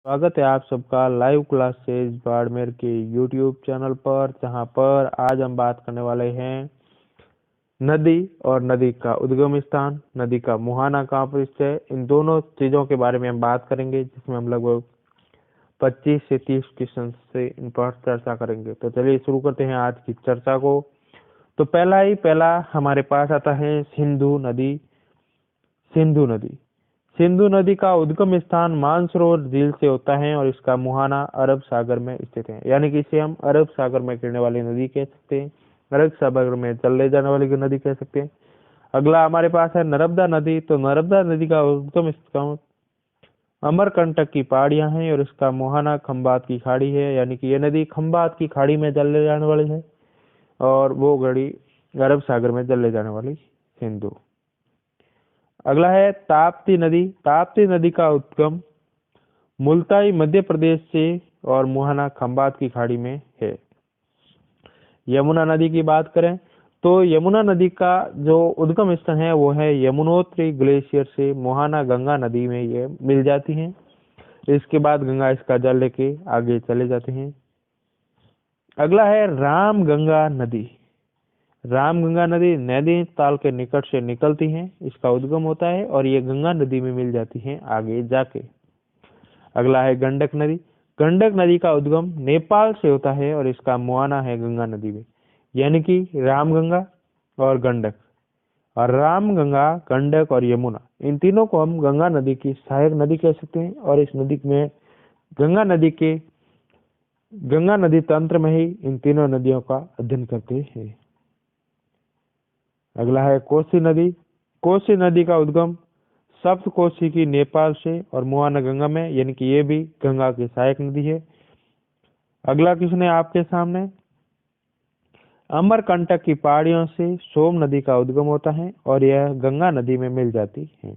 स्वागत है आप सबका लाइव क्लासेस बाड़मेर के यूट्यूब चैनल पर, जहां पर आज हम बात करने वाले हैं नदी और नदी का उद्गम स्थान, नदी का मुहाना कहाँ पर स्थित है। इन दोनों चीजों के बारे में हम बात करेंगे, जिसमें हम लगभग 25 से 30 क्वेश्चन से इन पर चर्चा करेंगे। तो चलिए शुरू करते हैं आज की चर्चा को। तो पहला हमारे पास आता है सिंधु नदी। सिंधु नदी सिंधु नदी का उद्गम स्थान मानसरोवर झील से होता है और इसका मुहाना अरब सागर में स्थित है। यानी कि इसे हम अरब सागर में गिरने वाली नदी कह सकते हैं, अरब सागर में चल ले जाने वाली नदी कह सकते हैं। अगला हमारे पास है नर्मदा नदी। तो नर्मदा नदी का उद्गम स्थान अमरकंटक की पहाड़ियां हैं और इसका मुहाना खंबात की खाड़ी है। यानी कि यह नदी खंबात की खाड़ी में जल ले जाने वाली है और वो गड़ी अरब सागर में जल ले जाने वाली सिंधु। अगला है ताप्ती नदी। ताप्ती नदी का उद्गम मुल्ताई मध्य प्रदेश से और मुहाना खंबात की खाड़ी में है। यमुना नदी की बात करें तो यमुना नदी का जो उद्गम स्थल है वो है यमुनोत्री ग्लेशियर से मुहाना गंगा नदी में ये मिल जाती हैं। इसके बाद गंगा इसका जल लेके आगे चले जाते हैं। अगला है रामगंगा नदी। रामगंगा नदी नैनीताल के निकट से निकलती है, इसका उद्गम होता है और ये गंगा नदी में मिल जाती है आगे जाके। अगला है गंडक नदी। गंडक नदी का उद्गम नेपाल से होता है और इसका मुहाना है गंगा नदी में। यानी कि रामगंगा और गंडक, और रामगंगा, गंडक और यमुना, इन तीनों को हम गंगा नदी की सहायक नदी कह सकते हैं। और इस नदी में गंगा नदी तंत्र में ही इन तीनों नदियों का अध्ययन करते हैं। अगला है कोसी नदी। कोसी नदी का उद्गम सप्तकोशी की नेपाल से और मुहाना गंगा में, यानी कि ये भी गंगा की सहायक नदी है। अगला क्वेश्चन है आपके सामने, अमरकंटक की पहाड़ियों से सोम नदी का उद्गम होता है और यह गंगा नदी में मिल जाती है।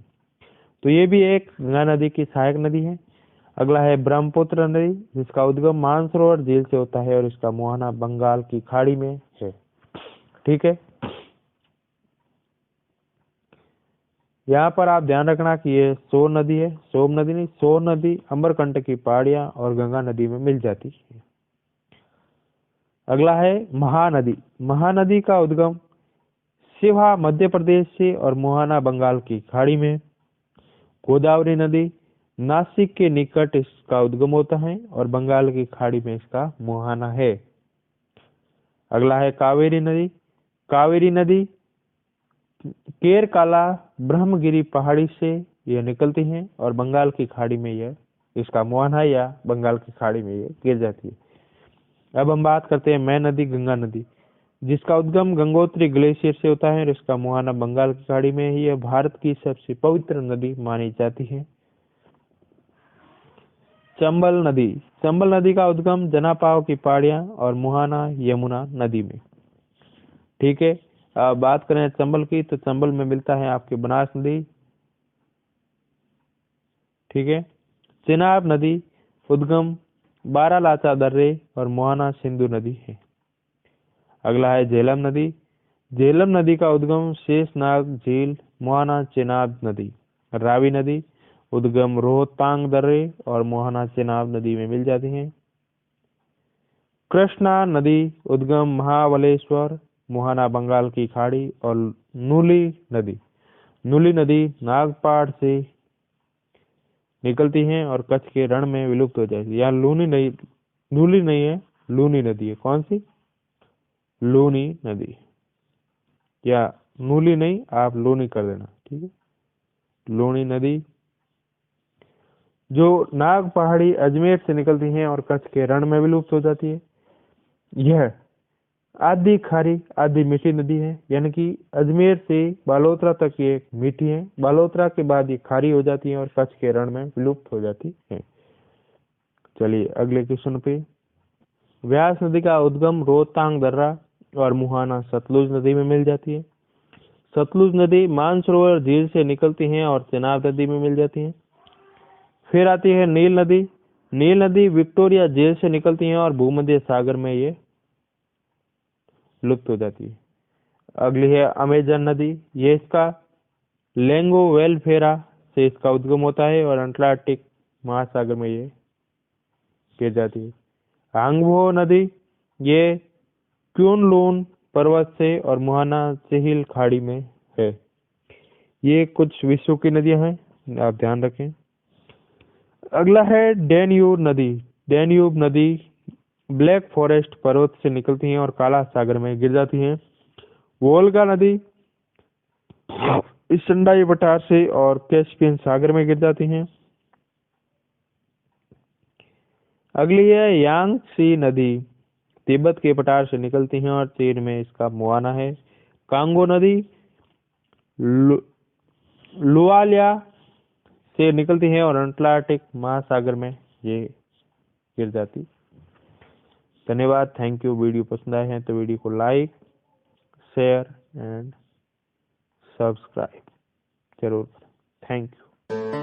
तो ये भी एक गंगा नदी की सहायक नदी है। अगला है ब्रह्मपुत्र नदी, जिसका उद्गम मानसरोवर झील से होता है और इसका मुहाना बंगाल की खाड़ी में है। ठीक है, यहाँ पर आप ध्यान रखना कि ये सोन नदी है, सोम नदी नहीं, सोन नदी अमरकंटक की पहाड़ियां और गंगा नदी में मिल जाती है। अगला है महानदी। महानदी का उद्गम शिवा मध्य प्रदेश से और मुहाना बंगाल की खाड़ी में। गोदावरी नदी नासिक के निकट इसका उद्गम होता है और बंगाल की खाड़ी में इसका मुहाना है। अगला है कावेरी नदी। कावेरी नदी केरकाला ब्रह्मगिरी पहाड़ी से यह निकलती है और बंगाल की खाड़ी में यह इसका मुहाना या बंगाल की खाड़ी में यह गिर जाती है। अब हम बात करते हैं मैं नदी, गंगा नदी, जिसका उद्गम गंगोत्री ग्लेशियर से होता है और इसका मुहाना बंगाल की खाड़ी में ही। यह भारत की सबसे पवित्र नदी मानी जाती है। चंबल नदी। चंबल नदी का उद्गम जनापाव की पहाड़ियां और मुहाना यमुना नदी में। ठीक है, बात करें चंबल की तो चंबल में मिलता है आपकी बनास नदी। ठीक है, चेनाब नदी उद्गम बारालाचा दर्रे और मुहाना सिंधु नदी है। अगला है झेलम नदी। झेलम नदी का उद्गम शेषनाग झील, मुहाना चेनाब नदी। रावी नदी उद्गम रोहतांग दर्रे और मुहाना चेनाब नदी में मिल जाती है। कृष्णा नदी उद्गम महाबलेश्वर, मुहाना बंगाल की खाड़ी और नूली नदी नागपाड़ से निकलती है और कच्छ के रण में विलुप्त हो जाती है। यहाँ नूली नहीं है, लूनी नदी है। कौन सी? लूनी नदी, या नूली नहीं, आप लूनी कर देना। ठीक है, लूनी नदी जो नाग पहाड़ी अजमेर से निकलती है और कच्छ के रण में विलुप्त हो जाती है। यह आधी खारी आधी मीठी नदी है, यानी कि अजमेर से बालोतरा तक ये मीठी है, बालोतरा के बाद ये खारी हो जाती है और कच्छ के रण में विलुप्त हो जाती है। चलिए अगले क्वेश्चन पे, व्यास नदी का उद्गम रोहतांग दर्रा और मुहाना सतलुज नदी में मिल जाती है। सतलुज नदी मानसरोवर झील से निकलती है और चेनाब नदी में मिल जाती है। फिर आती है नील नदी। नील नदी विक्टोरिया झील से निकलती है और भूमध्य सागर में ये लुप्त हो जाती है। अगली है अमेजन नदी। ये इसका लेंगो वेलफेरा से इसका उद्गम होता है और अटलांटिक महासागर में ये गिर जाती है। हांगवो नदी ये क्यूनलून पर्वत से और मुहाना चिहिल खाड़ी में है। ये कुछ विश्व की नदियां हैं, आप ध्यान रखें। अगला है डैन्यूब नदी। डैन्यूब नदी ब्लैक फॉरेस्ट पर्वत से निकलती हैं और काला सागर में गिर जाती हैं। वोल्गा नदी इस्टंडाई पठार से और कैस्पियन सागर में गिर जाती हैं। अगली है यांगसी नदी, तिब्बत के पठार से निकलती हैं और चीन में इसका मुहाना है। कांगो नदी लुआलिया से निकलती है और अटलांटिक महासागर में ये गिर जाती। धन्यवाद, थैंक यू। वीडियो पसंद आए हैं तो वीडियो को लाइक, शेयर एंड सब्सक्राइब जरूर करें। Thank you.